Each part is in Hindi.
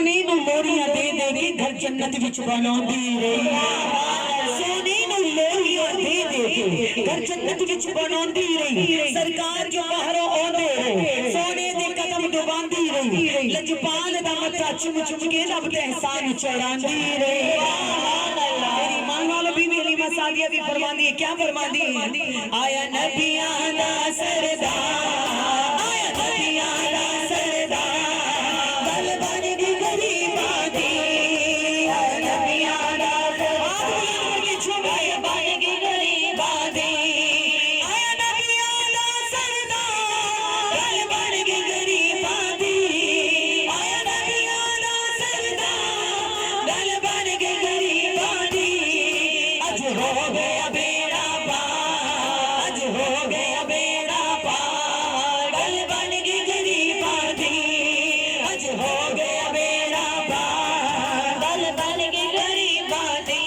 सोने नू लोरियां दे दे के घर जन्नत विच बनाउंदी रही। सोने नू लोरियां दे दे के घर जन्नत विच बनाउंदी रही। सरकार जो बाहरों आउंदे रहे सोने दे कदम दबांदी रही। लजपाल दा मत्था चुम चुम के रब दे एहसान चढ़ांदी रही। मेरी मां वाल भी मेरी मसादिया भी फरमांदी है, क्या फरमांदी? आया नबियां दा सरदार, आया नबियां दा सरदार, गल बन दी गरीबां दी। आया नबियां दा सरदार, छुड़ाए बन दी गरीबां दी। आया नबियां दा सरदार, गल बन दी गरीबां दी। आया नबियां दा सरदार, गल बन दी गरीबां दी। अज हो गया बेड़ा पार, अज हो गया बेड़ा पार, गल बन गई गरीबां दी। अज हो गया बेड़ा पार, गल बन गई गरीबां दी।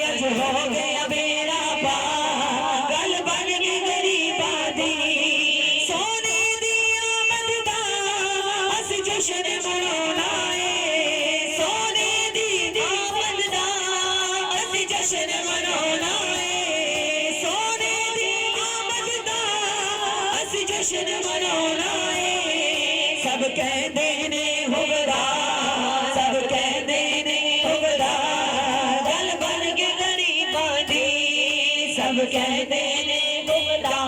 अज हो गया बेड़ा पार, गल बन गई गरीबां दी। सोने दी आमद दा अस जश्न मनाउणा है। सोने दी आमद दा अस जश्न मनाउणा है। सोने दी आमद दा अस जश्न मनाउणा है। सब कहंदे ने हुबरा, सब कहंदे ने हुबरा, गल बन के गरीबां दी। सब कहंदे ने हुबरा,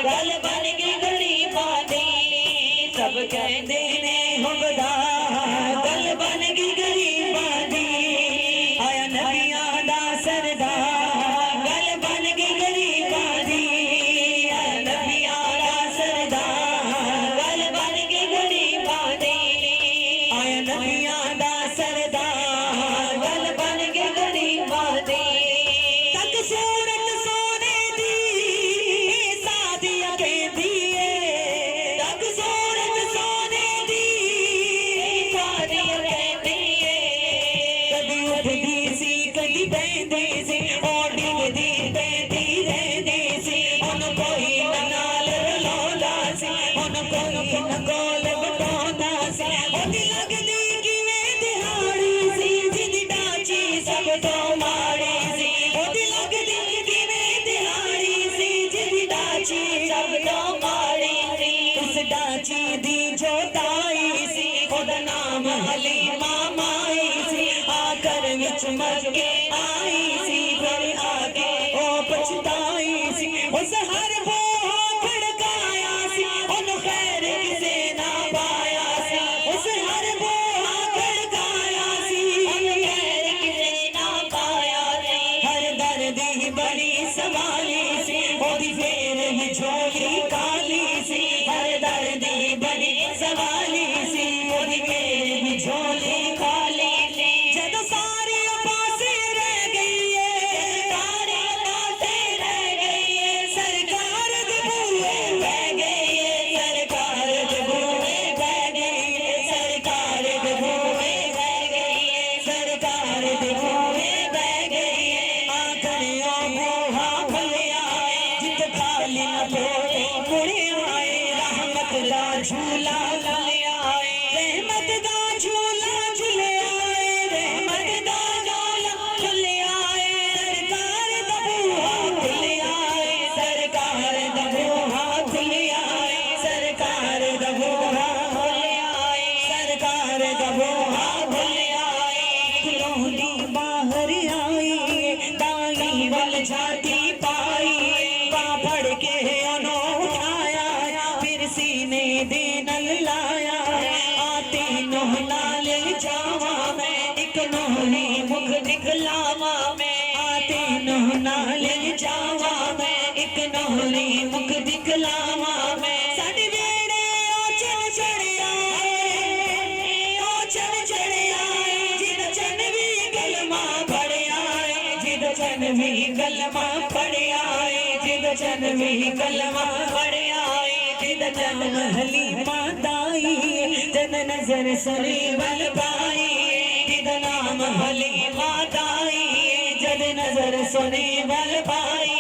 गल बन के गरीबां दी। सब कहंदे ने हुबरा, गल बन के गरीबां दी। आया नबियां दा सरदार, गल बन के गरीबां दी। आया नबियां दा सरदार, गल बन के गरीबां दी। आया नबियां दा सरदार, गल बन के गरीबां दी। तक सूरत सोने दी सादिया कहंदी है। तक सूरत सोने दी सादिया कहंदी है। कदी उठदी सी कदी बहंदी सी, ओ डिगदी बहंदी रहंदी सी। हुन कोई नाल रलाउंदा सी, हुन कोई न कोल बटाउंदा सी। ओदी लगदी किवें दिहाड़ी सी, जिदी डाची सब तो माड़ी सी। ओदी लगदी किवें दिहाड़ी सी, जिदी डाची सब तो माड़ी सी। उस डाची दी जोताई सी, ओदा नाम हलीमा माई सी। आकर विच मर के आई सी, फिर आके ओ पछताई सी। उस हर बोहा खड़काया सी, उन खैर किसे ना पाया सी। उस हर बोहा खड़काया सी, उन खैर किसे ना पाया सी। हर दर्द ही बड़ी सवाली सी, ओदी फेर ही झोली काली सी। हर दर्द ही बड़ी सवाली सी, ओदी फेर ही झोली काली सी। जदों सारी पासे रह गई है, सारी पासे रह गई है। सरकार दे बूहे बह गई है, सरकार दे बूहे बह गई है। सरकार दे बूहे बह गई है, सरकार दे बूहे बह गई है। आखिर ओ बूहा खुलिया है, जित खाली न लोटे मुड़े आए। रहमत दा झूला खुलिया है, रहमत दा झूला झुलिया है। रहमत दा झूला झुलिया है, सरकार दा बूहा खुलिया है। सरकार दा बूहा खुलिया है, सरकार दा बूहा खुलिया है। सरकार दा बूहा खुलिया है। खिलौनी बाहर आई, दाई वल झाती पाई। बांह फड़ के ओनू उठाया, फिर सीने दे नल लाया। आती नूह नाल जावा मैं, एक नूहनी मुख दिखलावा मैं। आती नूह नाल जावा मैं, एक नूहनी मुख दिखलावा मैं। साडे वेड़े ओ चन चढ़िया है, ओ चन चढ़िया है। जिद चन भी कलमा पढ़िया है, जिद चन भी कलमा पढ़िया है। जिद चन भी कलमा पढ़िया है। जिद चन हलीमा दाई, जद नजर सुनी बल पाई। जिद नाम हलीमा दाई, जद नजर सुनी बल पाई।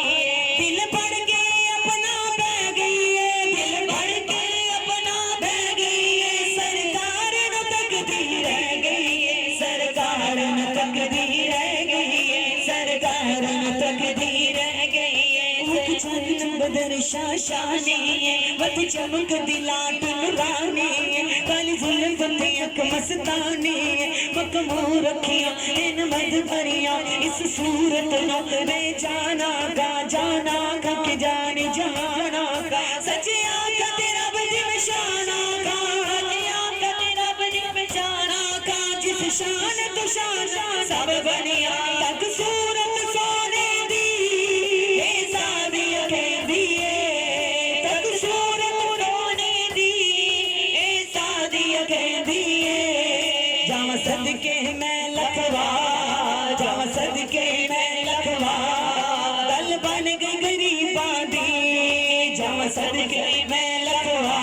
दिल पढ़ के अपना बह गई है, दिल पढ़ के अपना बह गई है। सरकार नु तकदीर है, बदर शाशानी वत चमक दिलाट नुरानी काली जुल्फ ते अख मस्तानी मकमू रखिया इन मद भरिया इस सूरत नो बेजाना गा जाना का के जाने जहाना का सचिया का तेरा बदी शाना का सचिया का तेरा बदी शाना का जिस शान तो शान सब बनिया तक सूरत सोने दी ए सादिया के दिए तक सूरत सोने दी ए सादिया के दिए जावा सदके मैं लखवा जावा सदके मैं लखवा दल बन गई गरीबा दी जावा सदके मैं लखवा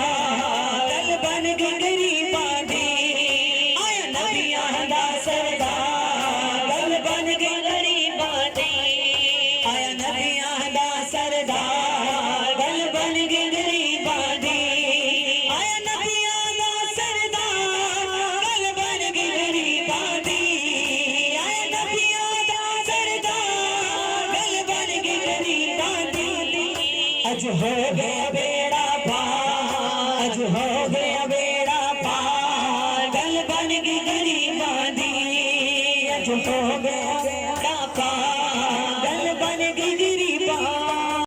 दल बन गई गरीबा दी आया नबियां दा सरदार दल बन गई गरीबा दी आया नबियां दा सरदार दल बन गई गरीबा दी आया नबियां दा सरदार दल बन गई गरीबा दी आया नबियां दा सरदार दल बन गई गरीबा दी अज हो गया बेड़ा पार अज हो गया बेड़ा पार दल बन गई गरीबा दी अज हो गया